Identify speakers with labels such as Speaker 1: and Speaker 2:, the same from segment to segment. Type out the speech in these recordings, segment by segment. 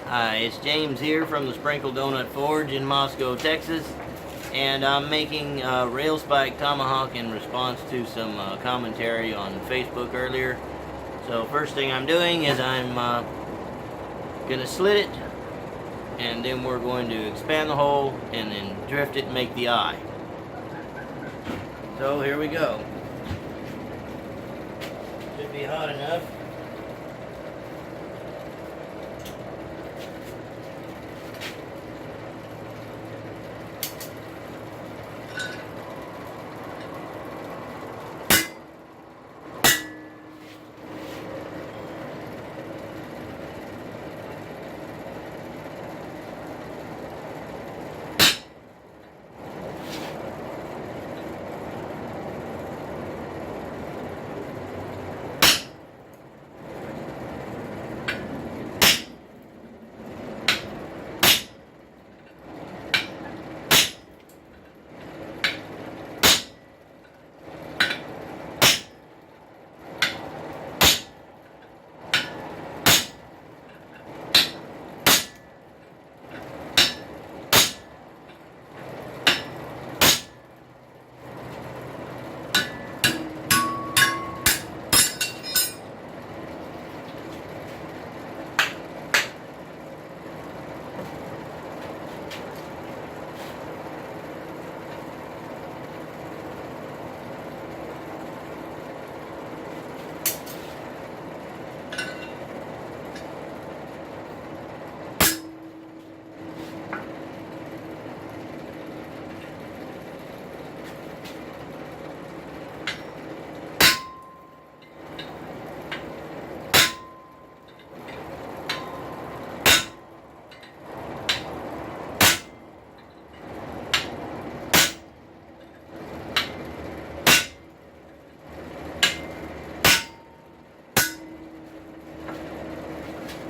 Speaker 1: Hi, it's James here from the Sprinkle Donut Forge in Moscow, Texas, and I'm making rail spike tomahawk in response to some commentary on Facebook earlier. So first thing I'm doing is I'm gonna slit it, and then we're going to expand the hole and then drift it and make the eye. So here we go. Should be hot enough.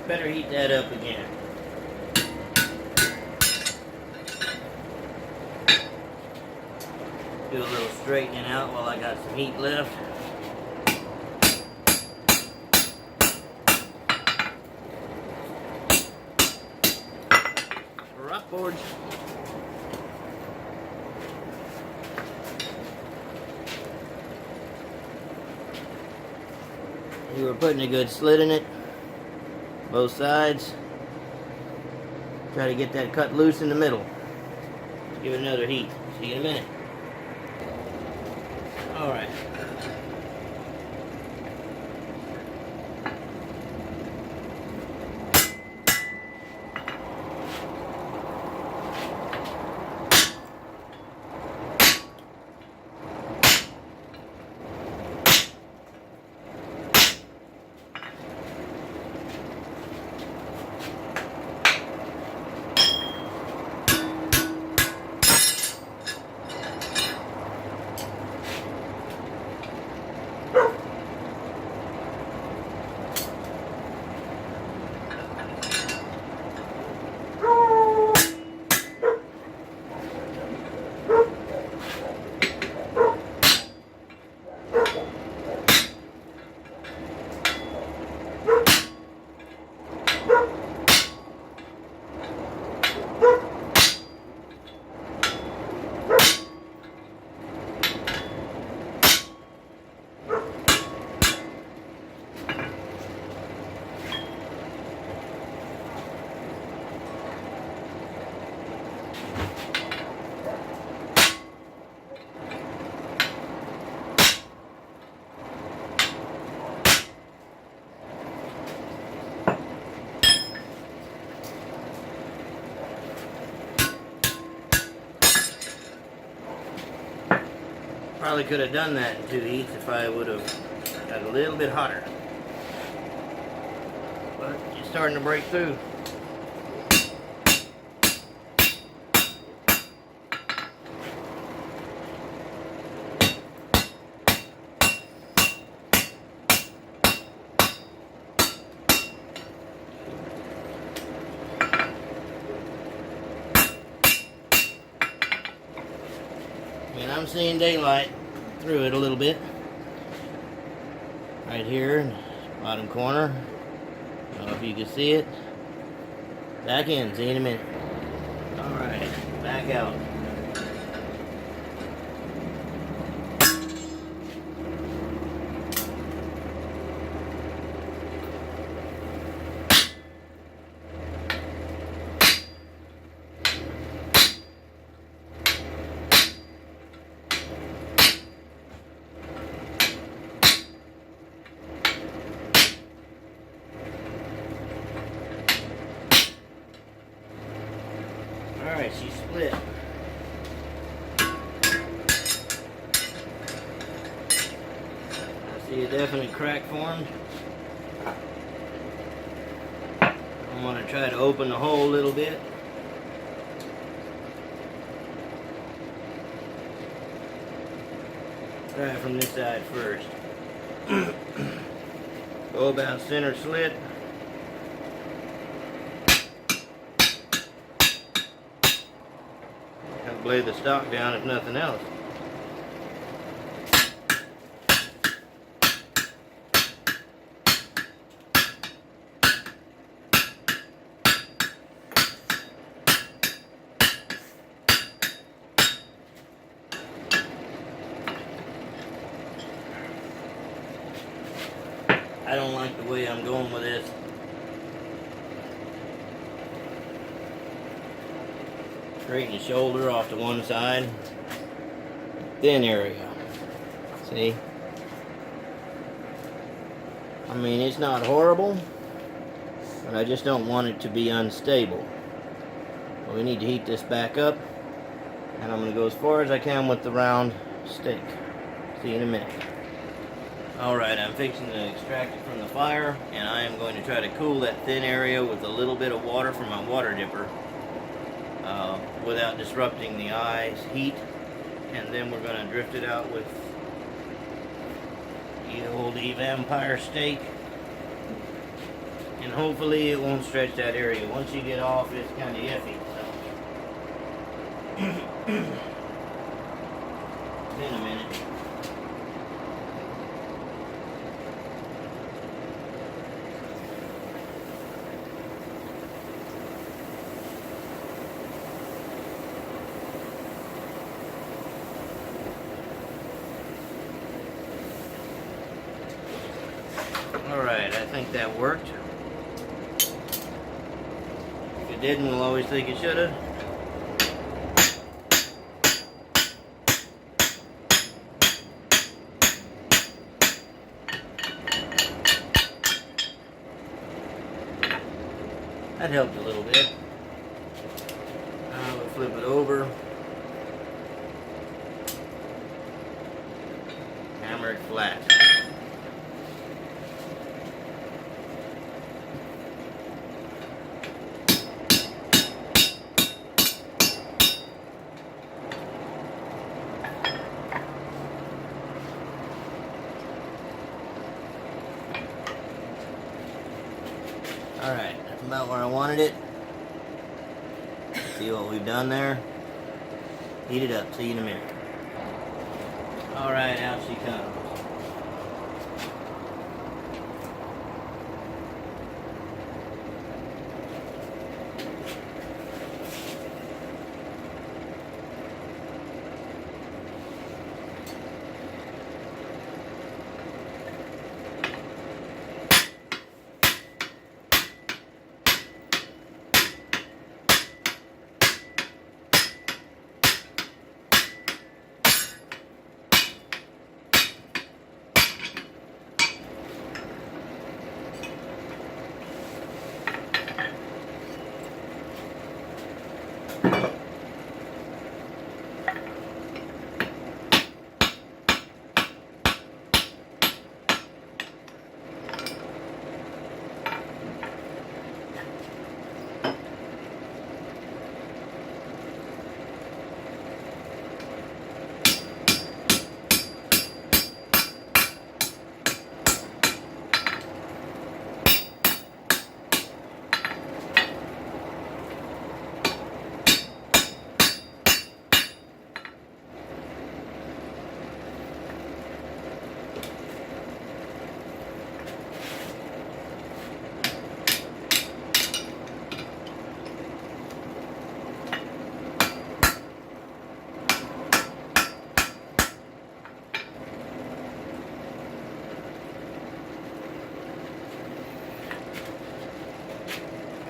Speaker 1: Better heat that up again. Do a little straightening out while I got some heat left. Rock boards. You were putting a good slit in it. Both sides. Try to get that cut loose in the middle. Give it another heat. See you in a minute. Alright. Probably could have done that in 2 heats if I would have got a little bit hotter. But it's starting to break through. And I'm seeing daylight through it a little bit. Right here, bottom corner. I don't know if you can see it. Back in, see you in a minute. Alright, back out. Alright, she's split. I see a definite crack formed. I'm going to try to open the hole a little bit. Try it from this side first. Go about center slit. I'll lay the stock down if nothing else. I don't like the way I'm going with this. Straighten the shoulder off to one side. Thin area. See? I mean, it's not horrible, but I just don't want it to be unstable. So we need to heat this back up, and I'm going to go as far as I can with the round steak. See you in a minute. Alright, I'm fixing to extract it from the fire, and I am going to try to cool that thin area with a little bit of water from my water dipper without disrupting the eye's heat. And then we're going to drift it out with the old vampire steak, and hopefully it won't stretch that area. Once you get off, it's kind of iffy. So. In a minute. Alright, I think that worked. If it didn't, we'll always think it should have. That helped a little bit. Now we'll flip it over. Hammer it flat. Alright, that's about where I wanted it. See what we've done there? Heat it up, see you in a minute. Alright, out she comes.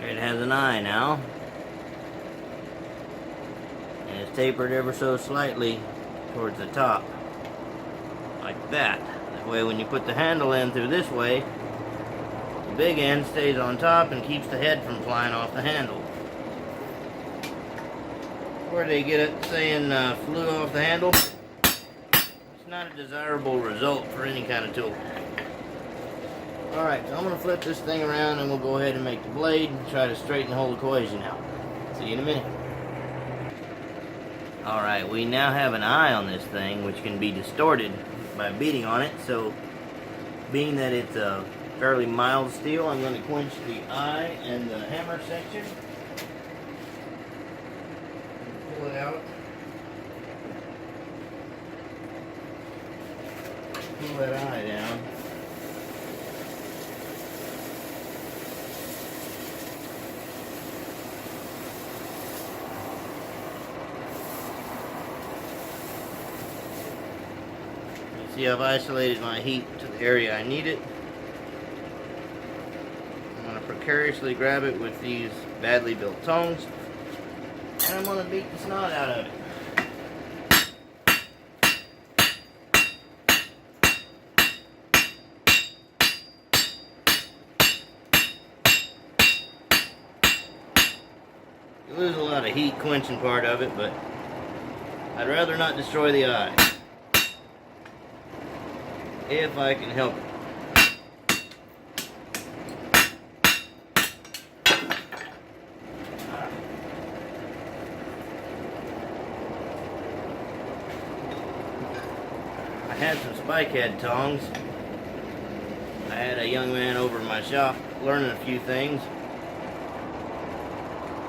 Speaker 1: It has an eye now. And it's tapered ever so slightly towards the top. Like that. That way when you put the handle in through this way, the big end stays on top and keeps the head from flying off the handle. Where they get it saying flew off the handle, it's not a desirable result for any kind of tool. Alright, so I'm going to flip this thing around and we'll go ahead and make the blade and try to straighten the whole equation out. See you in a minute. Alright, we now have an eye on this thing which can be distorted by beating on it, so being that it's a fairly mild steel, I'm going to quench the eye and the hammer section. Pull it out. Pull that eye down. See, I've isolated my heat to the area I need it. I'm going to precariously grab it with these badly built tongs, and I'm going to beat the snot out of it. You lose a lot of heat quenching part of it, but I'd rather not destroy the eye. If I can help it. I had some spike head tongs. I had a young man over in my shop learning a few things,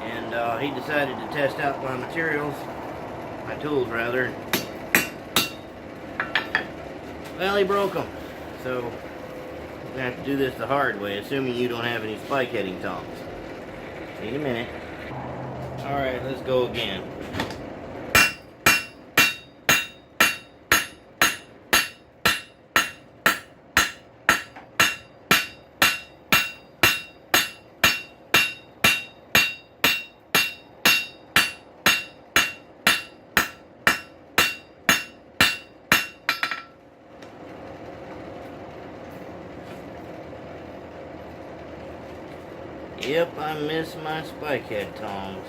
Speaker 1: and he decided to test out my materials, my tools rather. Well, he broke them, so we're going to have to do this the hard way, assuming you don't have any spike heading tongs. See you in a minute. Alright, let's go again. Yep, I miss my spike head tongs.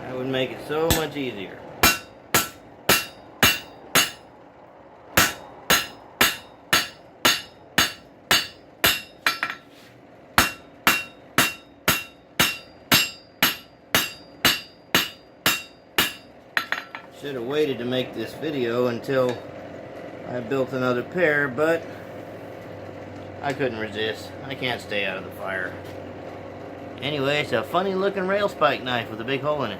Speaker 1: That would make it so much easier. Should have waited to make this video until I built another pair, but I couldn't resist. I can't stay out of the fire. Anyway, it's a funny looking rail spike knife with a big hole in it.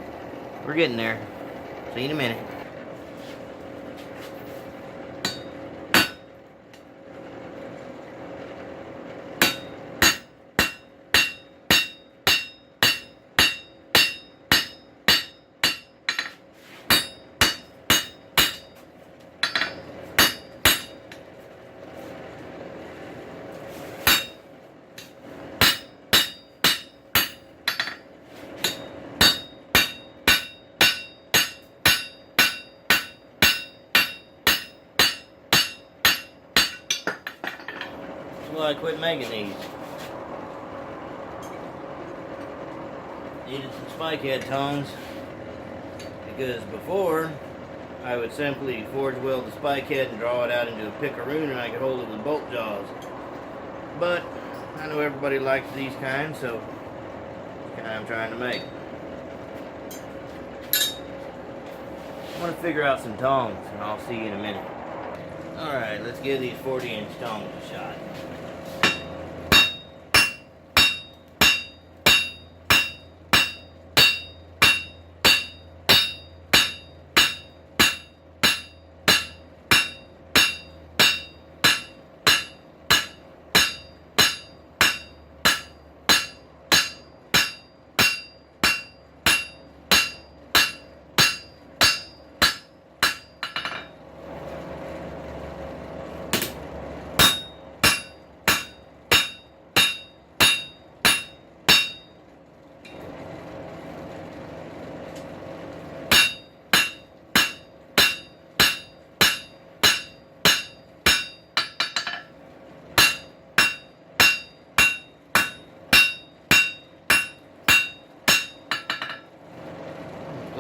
Speaker 1: We're getting there. See you in a minute. That's why I quit making these. Needed some spike head tongs, because before I would simply forge weld the spike head and draw it out into a pickaroon and I could hold it with bolt jaws. But I know everybody likes these kinds, so that's the kind I'm trying to make. I'm going to figure out some tongs and I'll see you in a minute. Alright, let's give these 40-inch tongs a shot.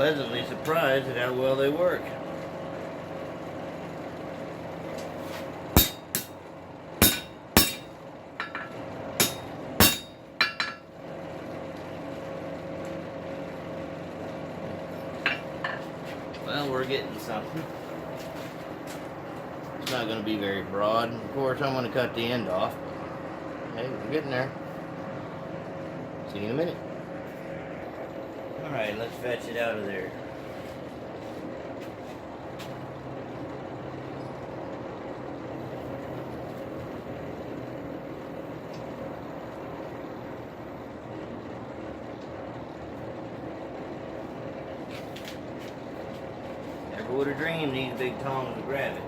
Speaker 1: pleasantly surprised at how well they work. Well, we're getting something. It's not going to be very broad. Of course, I'm going to cut the end off. Hey, we're getting there. See you in a minute. Alright, let's fetch it out of there. Never would have dreamed these big tongs would grab it.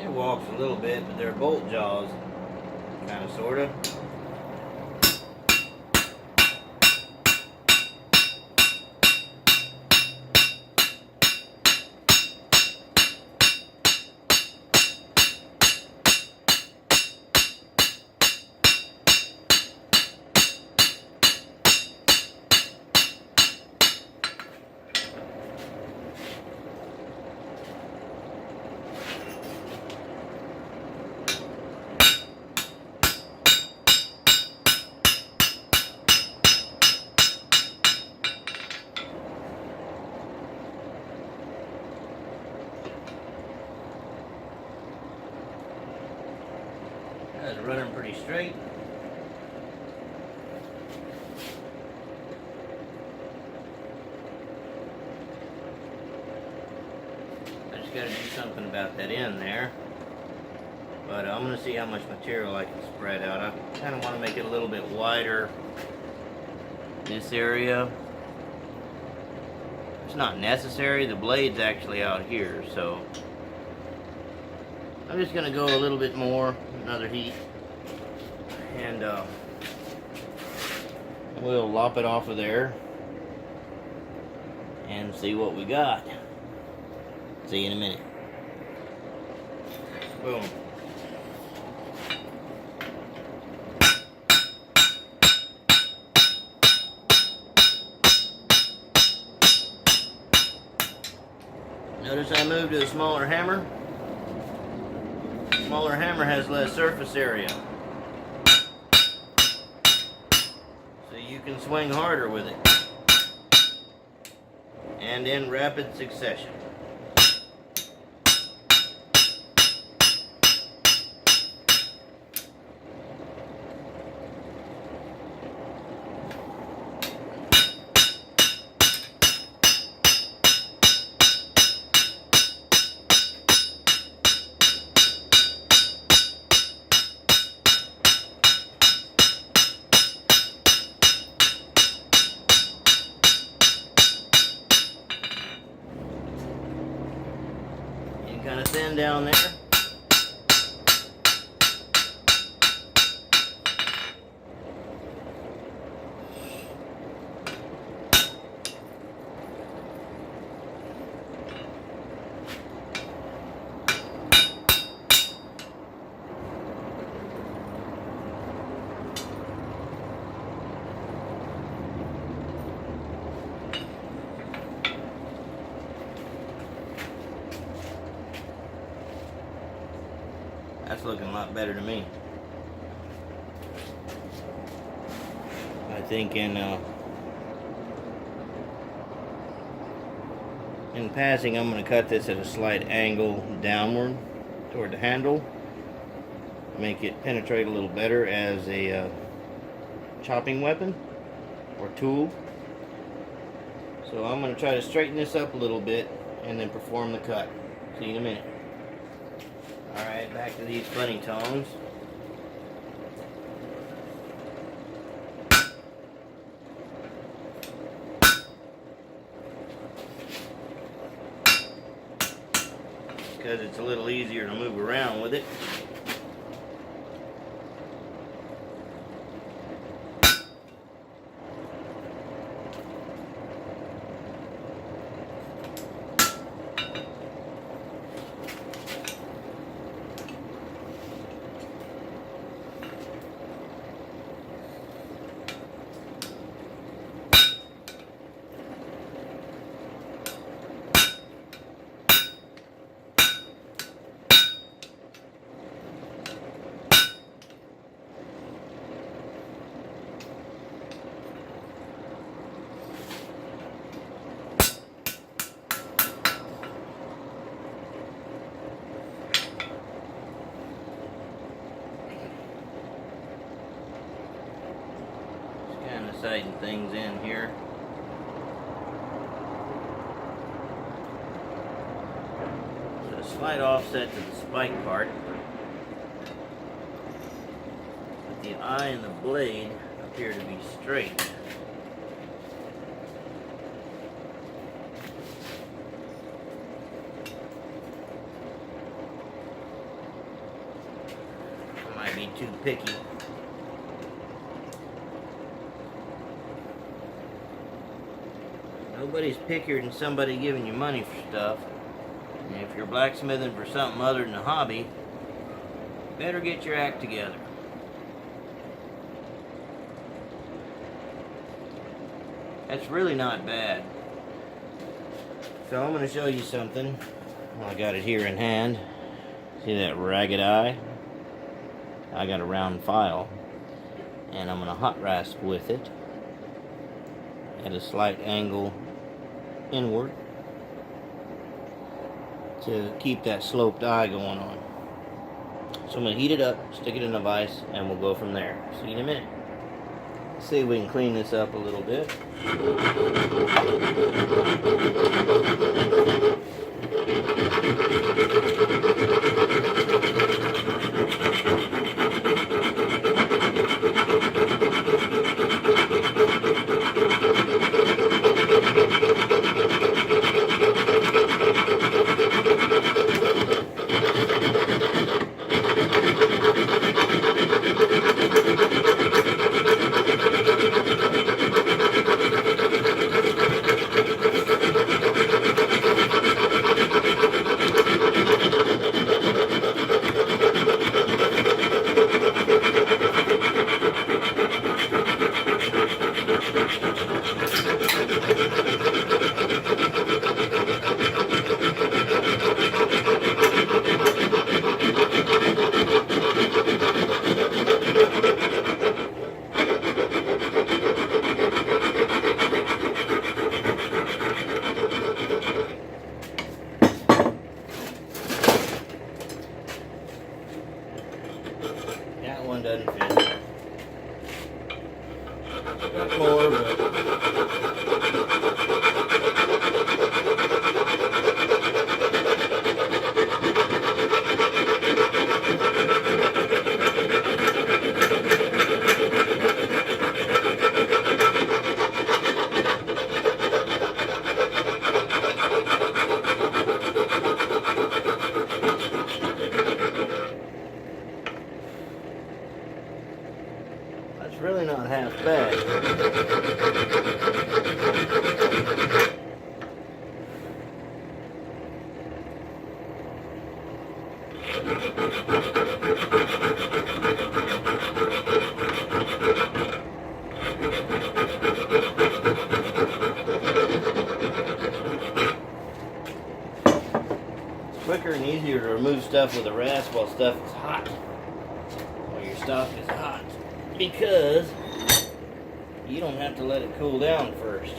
Speaker 1: It walks a little bit, but they're bolt jaws, kind of, sort of. That's running pretty straight. I just got to do something about that end there. But I'm going to see how much material I can spread out. I kind of want to make it a little bit wider this area. It's not necessary. The blade's actually out here, so I'm just going to go a little bit more, another heat, and we'll lop it off of there and see what we got. See you in a minute. Boom. Notice I moved to a smaller hammer. Smaller hammer has less surface area, so you can swing harder with it, and in rapid succession. Kind of thin down there. That's looking a lot better to me. I think in passing, I'm going to cut this at a slight angle downward toward the handle. Make it penetrate a little better as a chopping weapon or tool. So I'm going to try to straighten this up a little bit and then perform the cut. See you in a minute. Alright, back to these funny tongs. because it's a little easier to move around with it. Sighting things in here. So a slight offset to the spike part, but the eye and the blade appear to be straight. I might be too picky. Nobody's pickier than somebody giving you money for stuff. And if you're blacksmithing for something other than a hobby, better get your act together. That's really not bad. So I'm going to show you something. Well, I got it here in hand. See that ragged eye? I got a round file, and I'm going to hot rasp with it at a slight angle inward to keep that sloped eye going on. So I'm going to heat it up, stick it in a vise, and we'll go from there. See you in a minute. Let's see if we can clean this up a little bit. That one doesn't fit. Got more, but that's really not half bad. It's quicker and easier to remove stuff with a rasp while stuff is hot. While your stock is hot. Because you don't have to let it cool down first.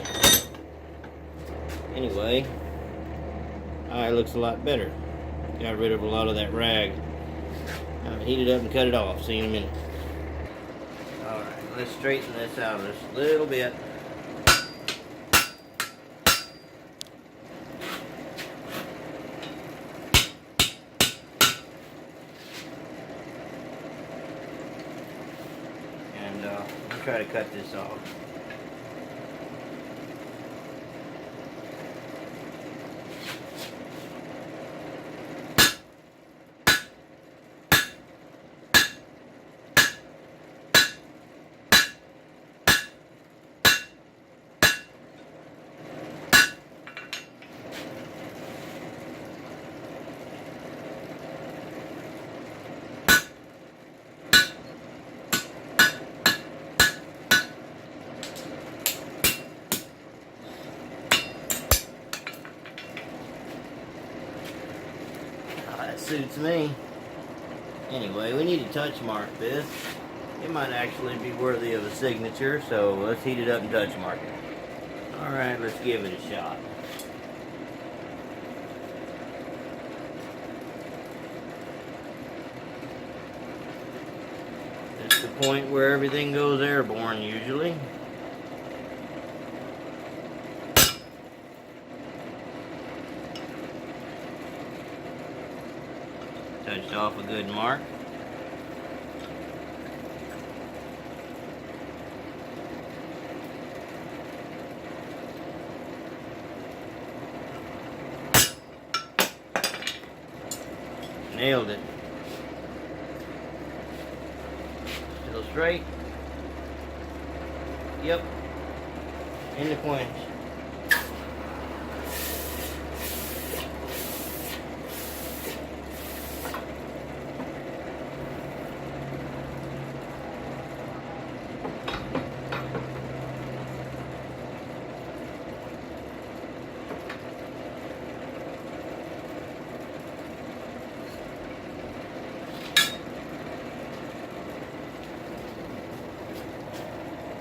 Speaker 1: Anyway, eye looks a lot better. Got rid of a lot of that rag. I'm gonna heat it up and cut it off. See you in a minute. Alright, let's straighten this out just a little bit. And I'll try to cut this off. suits me. Anyway, we need to touch mark this. It might actually be worthy of a signature, so let's heat it up and touch mark it. Alright, let's give it a shot. That's the point where everything goes airborne usually. Touched off a good mark. Nailed it. Still straight. Yep. In the quench.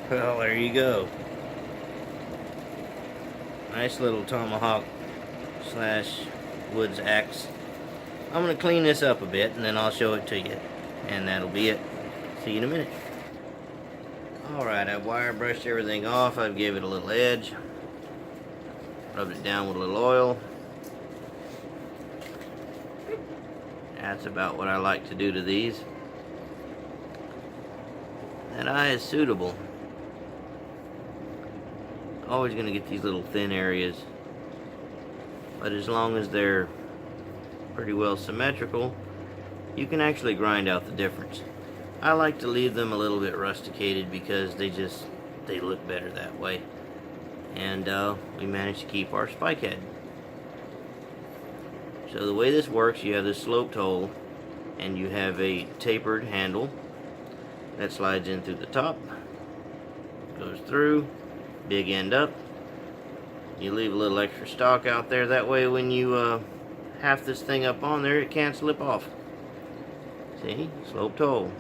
Speaker 1: Well, there you go. Nice little tomahawk slash woods axe. I'm going to clean this up a bit and then I'll show it to you. And that'll be it. See you in a minute. Alright, I've wire brushed everything off. I've gave it a little edge. Rubbed it down with a little oil. That's about what I like to do to these. That eye is suitable. Always going to get these little thin areas, but as long as they're pretty well symmetrical, you can actually grind out the difference. I like to leave them a little bit rusticated because they look better that way, and we managed to keep our spike head. So the way this works, you have this sloped hole and you have a tapered handle that slides in through the top, goes through, big end up. You leave a little extra stock out there, that way when you half this thing up on there, it can't slip off. See, sloped hole.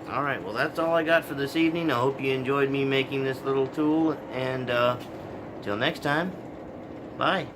Speaker 1: Alright, well that's all I got for this evening. I hope you enjoyed me making this little tool, and till next time, bye.